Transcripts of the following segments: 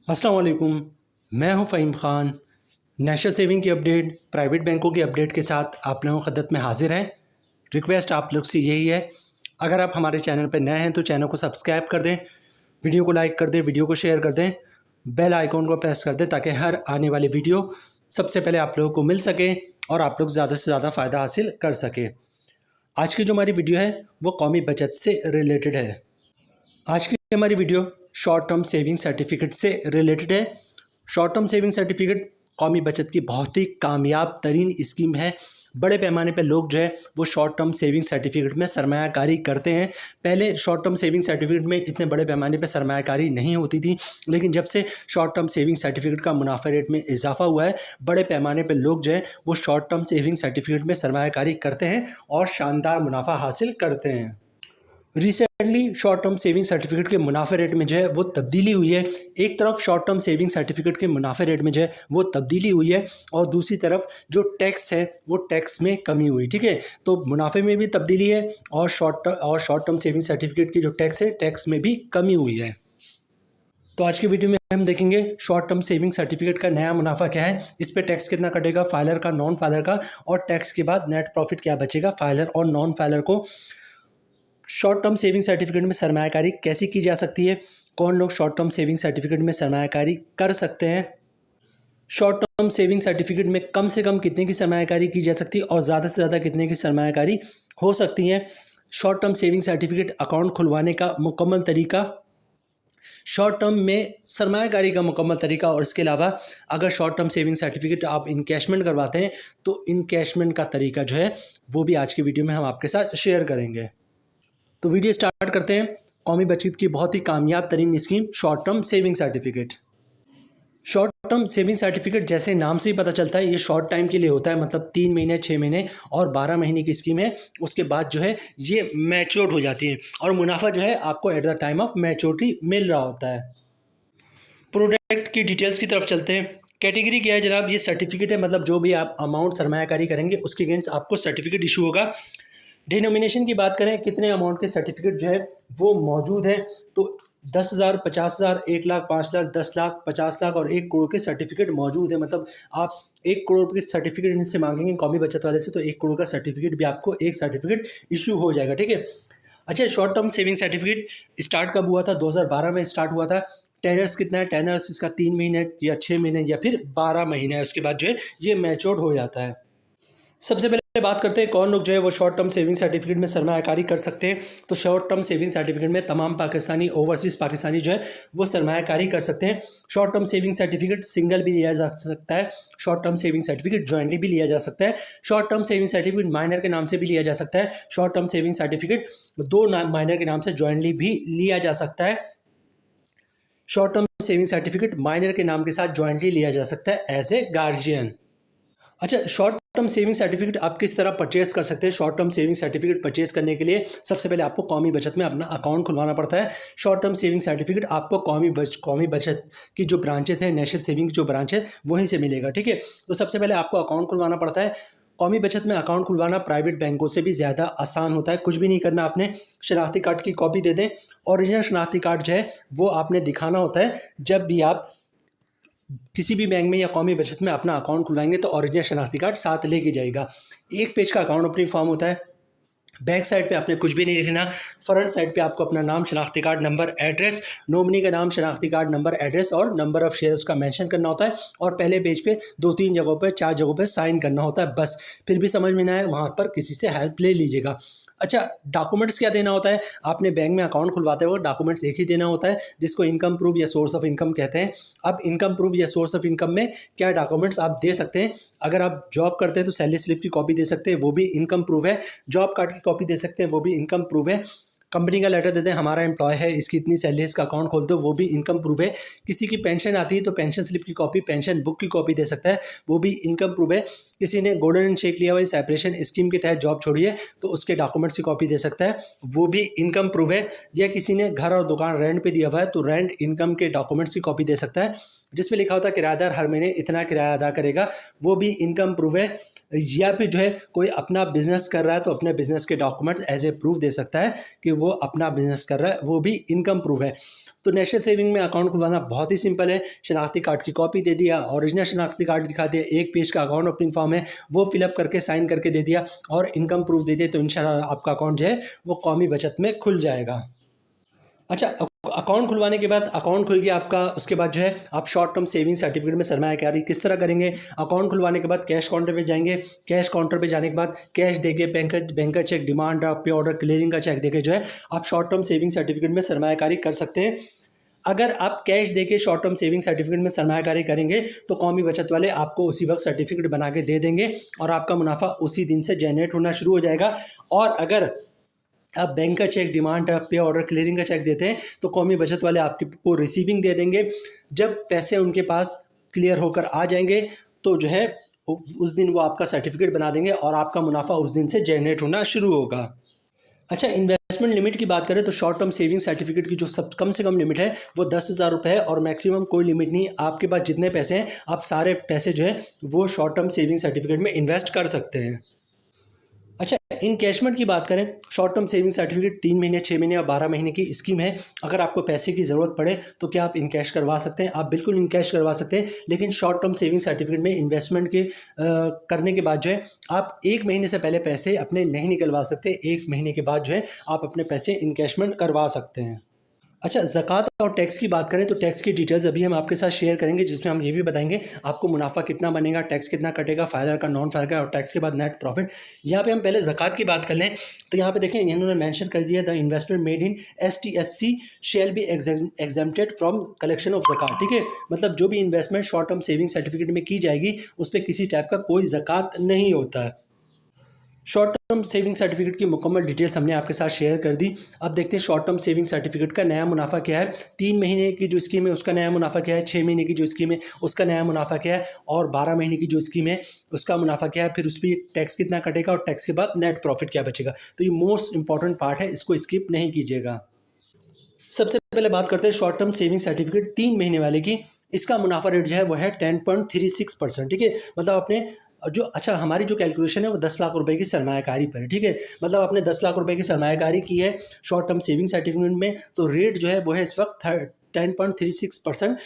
अस्सलाम वालेकुम। मैं हूं फ़हीम ख़ान। नेशनल सेविंग की अपडेट, प्राइवेट बैंकों की अपडेट के साथ आप लोगों की खिदमत में हाजिर है। रिक्वेस्ट आप लोग से यही है, अगर आप हमारे चैनल पर नए हैं तो चैनल को सब्सक्राइब कर दें, वीडियो को लाइक कर दें, वीडियो को शेयर कर दें, बेल आइकॉन को प्रेस कर दें ताकि हर आने वाली वीडियो सबसे पहले आप लोगों को मिल सके और आप लोग ज़्यादा से ज़्यादा फ़ायदा हासिल कर सकें। आज की जो हमारी वीडियो है वो कौमी बचत से रिलेटेड है। आज की हमारी video short term saving certificate से रिलेटेड है। शॉर्ट टर्म सेविंग सर्टिफिकेट कौमी बचत की बहुत ही कामयाब तरीन स्कीम है। बड़े पैमाने पर लोग जो है वो शॉर्ट टर्म सेविंग सर्टिफिकेट में सरमायाकारी करते हैं। पहले शॉर्ट टर्म सेविंग सर्टिफिकेट में इतने बड़े पैमाने पर सरमायाकारी नहीं होती थी, लेकिन जब से शॉर्ट टर्म सेविंग सर्टिफिकेट का मुनाफा रेट में इजाफा हुआ है, बड़े पैमाने पर लोग जो है वो शॉर्ट टर्म सेविंग सर्टिफिकेट में सरमायाकारी करते हैं और शानदार मुनाफा हासिल करते हैं। Recently short term saving certificate के मुनाफे रेट में जो है वो तब्दीली हुई है। एक तरफ शॉर्ट टर्म सेविंग सर्टिफिकेट के मुनाफे रेट में जो है वो तब्दीली हुई है और दूसरी तरफ जो टैक्स है वो टैक्स में कमी हुई। ठीक है, तो मुनाफे में भी तब्दीली है और शॉर्ट टर्म सेविंग सर्टिफिकेट की जो टैक्स है टैक्स में भी कमी हुई है। तो आज की वीडियो में हम देखेंगे शॉर्ट टर्म सेविंग सर्टिफिकेट का नया मुनाफा क्या है, इस पे टैक्स कितना कटेगा, फाइलर का, नॉन फाइलर का, और टैक्स के बाद नेट प्रॉफिट क्या बचेगा फाइलर और नॉन फाइलर को। शॉर्ट टर्म सेविंग सर्टिफिकेट में सरमायाकारी कैसे की जा सकती है, कौन लोग शॉर्ट टर्म सेविंग सर्टिफिकेट में सरमायाकारी कर सकते हैं, शॉर्ट टर्म सेविंग सर्टिफिकेट में कम से कम कितने की सरमायाकारी की जा सकती है और ज़्यादा से ज़्यादा कितने की सरमायाकारी हो सकती है, short term saving certificate account खुलवाने का मुकम्मल तरीका, शॉर्ट टर्म में सरमायाकारी का मुकम्मल तरीका, और इसके अलावा अगर शॉर्ट टर्म सेविंग सर्टिफिकेट आप इनकैशमेंट करवाते हैं तो इनकैशमेंट का तरीका जो है वो भी आज की वीडियो में हम आपके साथ शेयर करेंगे। तो वीडियो स्टार्ट करते हैं। कौमी बचत की बहुत ही कामयाब तरीन scheme short term saving certificate. Short term saving certificate जैसे नाम से ही पता चलता है ये शॉर्ट टाइम के लिए होता है, मतलब 3 महीने, 6 महीने और 12 महीने की स्कीम है। उसके बाद जो है ये मैच्योर हो जाती है और मुनाफा जो है आपको at the time of maturity मिल रहा होता है। प्रोडक्ट की डिटेल्स की तरफ चलते हैं। कैटेगरी क्या है जनाब, ये सर्टिफिकेट है, मतलब जो भी आप अमाउंट सरमायाकारी करेंगे उसके अगेंस्ट आपको सर्टिफिकेट इशू होगा। डिनोमिनेशन की बात करें, कितने अमाउंट के सर्टिफिकेट जो है वो मौजूद हैं, तो 10,000, 50,000, 1 लाख, 5 लाख, 10 लाख, 50 लाख और 1 करोड़ के सर्टिफिकेट मौजूद है। मतलब आप 1 करोड़ के सर्टिफिकेट इनसे मांगेंगे कौमी बचत वाले से, तो 1 करोड़ का सर्टिफिकेट भी आपको एक सर्टिफिकेट इशू हो जाएगा। ठीक है, अच्छा, short term saving certificate start कब हुआ था? 2012 में स्टार्ट हुआ था। टेनर्स कितना है? टेनर्स इसका 3 महीने या 6 महीने या फिर 12 महीने है। उसके बाद जो है ये मैच्योर्ड हो जाता है। सबसे पहले बात करते हैं कौन लोग जो है वो शॉर्ट टर्म सेविंग सर्टिफिकेट में सरमायाकारी कर सकते हैं। तो शॉर्ट टर्म सेविंग सर्टिफिकेट में तमाम पाकिस्तानी, ओवरसीज़ पाकिस्तानी जो है वो सरमायाकारी कर सकते हैं। Short term saving certificate single भी लिया जा सकता है, short term saving certificate jointly भी लिया जा सकता है, short term saving certificate minor के नाम से भी लिया जा सकता है, short term saving certificate 2 minor के नाम से जॉइंटली भी लिया जा सकता है, short term saving certificate minor के नाम के साथ जॉइंटली लिया जा सकता है एज ए गार्जियन। अच्छा, शॉर्ट टर्म सेविंग सर्टिफिकेट आप किस तरह परचेज कर सकते हैं? Short term saving certificate purchase करने के लिए सबसे पहले आपको कौमी बचत में अपना अकाउंट खुलवाना पड़ता है। शॉर्ट टर्म सेविंग सर्टिफिकेट आपको कौमी बचत की जो ब्रांचेस हैं, नेशनल सेविंग जो ब्रांच है वहीं से मिलेगा। ठीक है, तो सबसे पहले आपको अकाउंट खुलवाना पड़ता है। कौमी बचत में अकाउंट खुलवाना प्राइवेट बैंकों से भी ज़्यादा आसान होता है। कुछ भी नहीं करना, आपने शनाख्ती कार्ड की कॉपी दे दें। ओरिजिनल शनाख्ती कार्ड जो है वो आपने दिखाना होता है जब भी आप किसी भी बैंक में या कौमी बचत में अपना अकाउंट खुलवाएंगे, तो ओरिजिनल शनाख्ती कार्ड साथ लेके जाइएगा। 1 पेज का अकाउंट ओपनिंग फॉर्म होता है। बैक साइड पे आपने कुछ भी नहीं लिखना। फ्रंट साइड पे आपको अपना नाम, शनाख्ती कार्ड नंबर, एड्रेस, नॉमिनी का नाम, शनाख्ती कार्ड नंबर, एड्रेस और नंबर ऑफ शेयर्स का मेंशन करना होता है। और पहले पेज पे 2-3 जगहों पे, 4 जगहों पे साइन करना होता है बस। फिर भी समझ में ना आए वहाँ पर किसी से हेल्प ले लीजिएगा। अच्छा, डॉक्यूमेंट्स क्या देना होता है? आपने बैंक में अकाउंट खुलवाते वक्त डॉक्यूमेंट्स एक ही देना होता है, जिसको इनकम प्रूफ या सोर्स ऑफ इनकम कहते हैं। अब इनकम प्रूफ या सोर्स ऑफ इनकम में क्या डॉक्यूमेंट्स आप दे सकते हैं? अगर आप जॉब करते हैं तो सैलरी स्लिप की कॉपी दे सकते हैं, वो भी इनकम प्रूफ है। जॉब कार्ड की कॉपी दे सकते हैं, वो भी इनकम प्रूफ है। कंपनी का लेटर देते हैं, हमारा एम्प्लॉय है, इसकी इतनी सैलरी, इसका अकाउंट खोल दो, वो भी इनकम प्रूफ है। किसी की पेंशन आती है तो पेंशन स्लिप की कॉपी, पेंशन बुक की कॉपी दे सकता है, वो भी इनकम प्रूफ है। किसी ने गोल्डन हैंडशेक लिया हुआ, सेपरेशन स्कीम के तहत जॉब छोड़ी है तो उसके डॉक्यूमेंट्स की कॉपी दे सकता है, वो भी इनकम प्रूफ है। या किसी ने घर और दुकान रेंट पे दिया हुआ है तो रेंट इनकम के डॉक्यूमेंट्स की कॉपी दे सकता है, जिसमें लिखा होता है किराएदार हर महीने इतना किराया अदा करेगा, वो भी इनकम प्रूफ है। या फिर जो है कोई अपना बिजनेस कर रहा है तो अपने बिजनेस के डॉक्यूमेंट्स एज ए प्रूफ दे सकता है कि वो अपना बिजनेस कर रहा है, वो भी इनकम प्रूफ है। तो नेशनल सेविंग में अकाउंट खुलवाना बहुत ही सिंपल है। शनाख्ती कार्ड की कॉपी दे दिया, ओरिजिनल शनाख्ती कार्ड दिखा दिया, एक पेज का अकाउंट ओपनिंग फॉर्म है वो फिलअप करके साइन करके दे दिया और इनकम प्रूफ दे दिया, तो इंशाल्लाह आपका अकाउंट जो है वो कौमी बचत में खुल जाएगा। अच्छा, अकाउंट खुलवाने के बाद अकाउंट खुल गया आपका, उसके बाद जो है आप शॉर्ट टर्म सेविंग सर्टिफिकेट में सरमायाकारी किस तरह करेंगे। अकाउंट खुलवाने के बाद कैश काउंटर पे जाएंगे, कैश काउंटर पे जाने के बाद कैश देके बैंक का चेक, डिमांड ड्राफ्ट, पे ऑर्डर, क्लियरिंग का चेक देके जो है आप शॉर्ट टर्म सेविंग सर्टिफिकेट में सरमायाकारी कर सकते हैं। अगर आप कैश देके शॉर्ट टर्म सेविंग सर्टिफिकेट में सरमायाकारी करेंगे तो कौमी बचत वाले आपको उसी वक्त सर्टिफिकेट बना के दे देंगे और आपका मुनाफा उसी दिन से जनरेट होना शुरू हो जाएगा। और अगर आप बैंक का चेक, डिमांड ड्राफ्ट, पे ऑर्डर, क्लियरिंग का चेक देते हैं तो कौमी बचत वाले आपको रिसीविंग दे देंगे। जब पैसे उनके पास क्लियर होकर आ जाएंगे तो जो है उस दिन वो आपका सर्टिफिकेट बना देंगे और आपका मुनाफा उस दिन से जनरेट होना शुरू होगा। अच्छा, इन्वेस्टमेंट लिमिट की बात करें तो शॉर्ट टर्म सेविंग सर्टिफिकेट की जो सब कम से कम लिमिट है वो 10,000 रुपये है और मैक्सिमम कोई लिमिट नहीं। आपके पास जितने पैसे हैं आप सारे पैसे जो है वो शॉर्ट टर्म सेविंग सर्टिफिकेट में इन्वेस्ट कर सकते हैं। अच्छा, इनकैशमेंट की बात करें, शॉर्ट टर्म सेविंग सर्टिफिकेट 3 महीने, 6 महीने और 12 महीने की स्कीम है। अगर आपको पैसे की ज़रूरत पड़े तो क्या आप इनकैश करवा सकते हैं? आप बिल्कुल इनकैश करवा सकते हैं, लेकिन शॉर्ट टर्म सेविंग सर्टिफिकेट में इन्वेस्टमेंट के करने के बाद जो है आप 1 महीने से पहले पैसे अपने नहीं निकलवा सकते। 1 महीने के बाद जो है आप अपने पैसे इनकैशमेंट करवा सकते हैं। अच्छा, ज़कात और टैक्स की बात करें तो टैक्स की डिटेल्स अभी हम आपके साथ शेयर करेंगे, जिसमें हम ये भी बताएंगे आपको मुनाफा कितना बनेगा, टैक्स कितना कटेगा, फायदा का, नॉन फायदा का और टैक्स के बाद नेट प्रॉफिट। यहाँ पे हम पहले ज़कात की बात कर लें तो यहाँ पे देखें इन्होंने मेंशन कर दिया, the investment made in STSC shall be exempted from collection of ज़कात। ठीक है, मतलब जो भी investment short term saving certificate में की जाएगी उस पर किसी टाइप का कोई ज़कात नहीं होता है। शॉर्ट टर्म सेविंग सर्टिफिकेट की मुकम्मल डिटेल्स हमने आपके साथ शेयर कर दी। अब देखते हैं शॉर्ट टर्म सेविंग सर्टिफिकेट का नया मुनाफा क्या है। 3 महीने की जो स्कीम है उसका नया मुनाफा क्या है, 6 महीने की जो स्कीम है उसका नया मुनाफा क्या है और 12 महीने की जो स्कीम है उसका मुनाफा क्या है, फिर उस पर टैक्स कितना कटेगा और टैक्स के बाद नेट प्रॉफिट क्या बचेगा। तो ये मोस्ट इंपॉर्टेंट पार्ट है, इसको स्किप नहीं कीजिएगा। सबसे पहले बात करते हैं शॉर्ट टर्म सेविंग सर्टिफिकेट 3 महीने वाले की। इसका मुनाफा रेट जो है वो है 10.36%। ठीक है, मतलब अपने जो, अच्छा, हमारी जो कैलकुलेशन है वो 10 लाख रुपए की सरमायाकारी पर है। ठीक है, मतलब आपने 10 लाख रुपए की सरमायाकारी की है शॉर्ट टर्म सेविंग सर्टिफिकेट में, तो रेट जो है वो है इस वक्त 10.36%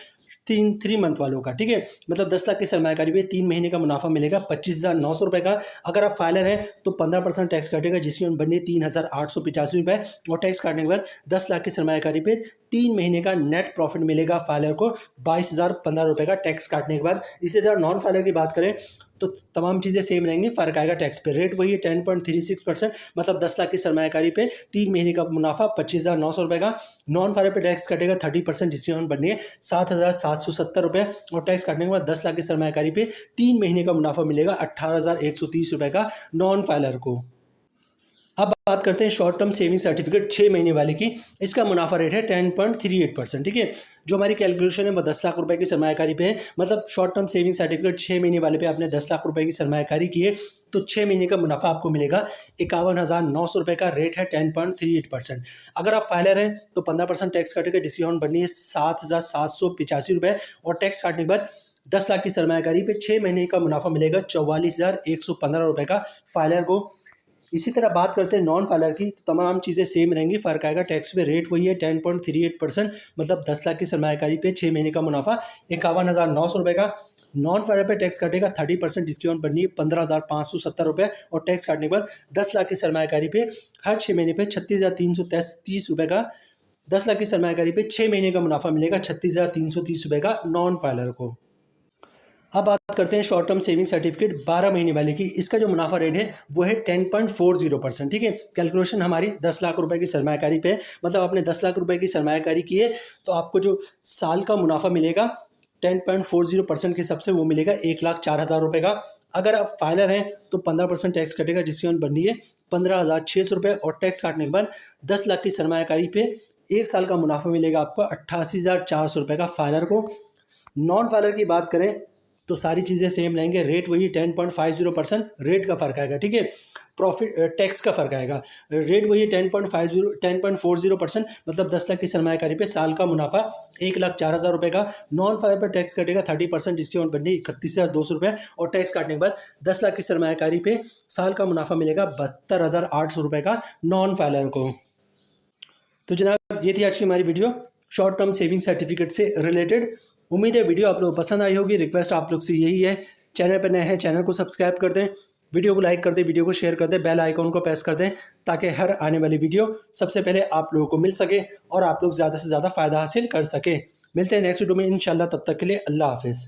3 मंथ वालों का। ठीक है, मतलब 10 लाख की सरमायाकारी पे 3 महीने का मुनाफा मिलेगा 25,900 रुपये का। अगर आप फाइलर हैं तो 15% टैक्स कटेगा, जिसकी उम्र बनी 3,885 रुपये और टैक्स काटने के बाद 10 लाख की सरमायाकारी पे 3 महीने का नेट प्रॉफिट मिलेगा फाइलर को 22,015 रुपये का टैक्स काटने के बाद। इसी तरह नॉन फाइलर की बात करें तो तमाम चीज़ें सेम रहेंगी, फ़र्क आएगा टैक्स पे। रेट वही है 10.36%, मतलब 10 लाख की सरमायाकारी पे 3 महीने का मुनाफा 25,900 रुपये का। नॉन फाइलर पे टैक्स कटेगा 30%, जिसकी अमाउंट बननी है 7,770 रुपये और टैक्स काटने के बाद 10 लाख की सरमायाकारी पे 3 महीने का मुनाफा मिलेगा 18,130 रुपये का नॉन फाइलर को। अब बात करते हैं शॉर्ट टर्म सेविंग सर्टिफिकेट 6 महीने वाले की। इसका मुनाफा रेट है 10.38%। ठीक है, जो हमारी कैलकुलेशन है वो 10 लाख रुपए की सरमायाकारी पे है, मतलब शॉर्ट टर्म सेविंग सर्टिफिकेट 6 महीने वाले पे आपने 10 लाख रुपए की सरमायाकारी की है तो 6 महीने का मुनाफा आपको मिलेगा 51,900 रुपये का। रेट है 10.38%। अगर आप फाइलर हैं तो 15% टैक्स कटेगा, जिसकी अमाउंट बननी है 7,785 रुपये और टैक्स काटने के बाद 10 लाख की सरमायाकारी पे 6 महीने का मुनाफा मिलेगा 44,115 रुपये का फाइलर को। इसी तरह बात करते हैं नॉन फाइलर की, तो तमाम चीज़ें सेम रहेंगी, फ़र्क आएगा टैक्स पे। रेट वही है 10.38%, मतलब 10 लाख की सरमायाकारी पे 6 महीने का मुनाफा 51,900 रुपये का। नॉन फाइलर पे टैक्स काटेगा 30%, जिसकी अमाउंट बननी है 15,570 रुपये और टैक्स काटने के बाद 10 लाख की सरमायाकारी पे हर 6 महीने पे 36,330 रुपये का। 10 लाख की सरमायाकारी पे 6 महीने का मुनाफा मिलेगा 36,330 रुपये का नॉन फाइलर को। अब बात करते हैं शॉर्ट टर्म सेविंग सर्टिफिकेट 12 महीने वाले की। इसका जो मुनाफा रेट है वो है 10.40%। ठीक है, कैलकुलेशन हमारी 10 लाख रुपए की सरमायाकारी पे है, मतलब आपने 10 लाख रुपए की सरमायाकारी की है तो आपको जो साल का मुनाफा मिलेगा 10.40% के हिसाब से वो मिलेगा 1,04,000 रुपये का। अगर आप फाइलर हैं तो 15% टैक्स कटेगा, जिसकी अमाउंट बननी है 15,600 रुपये और टैक्स काटने के बाद 10 लाख की सरमायाकारी पे 1 साल का मुनाफा मिलेगा आपको 88,400 रुपये का फाइलर को। नॉन फाइलर की बात करें तो सारी चीज़ें सेम रहेंगे, रेट वही 10.50%, रेट का फ़र्क आएगा। ठीक है, प्रॉफिट टैक्स का फ़र्क आएगा। रेट वही 10.40%, मतलब 10 लाख की सरमायाकारी पे साल का मुनाफा 1,04,000 रुपये का। नॉन फाइलर पर टैक्स कटेगा 30%, जिसकी अमाउंट बननी 31,200 रुपये और टैक्स काटने के बाद 10 लाख की सरमायाकारी पे साल का मुनाफा मिलेगा 72,800 रुपये का नॉन फाइलर को। तो जनाब ये थी आज की हमारी video short term saving certificate से रिलेटेड। उम्मीद है वीडियो आप लोगों को पसंद आई होगी। रिक्वेस्ट आप लोग से यही है, चैनल पर नए हैं चैनल को सब्सक्राइब कर दें, वीडियो को लाइक कर दें, वीडियो को शेयर कर दें, बेल आइकॉन को प्रेस कर दें ताकि हर आने वाली वीडियो सबसे पहले आप लोगों को मिल सके और आप लोग ज़्यादा से ज़्यादा फ़ायदा हासिल कर सकें। मिलते हैं नेक्स्ट वीडियो में इंशाल्लाह, तब तक के लिए अल्लाह हाफिज़।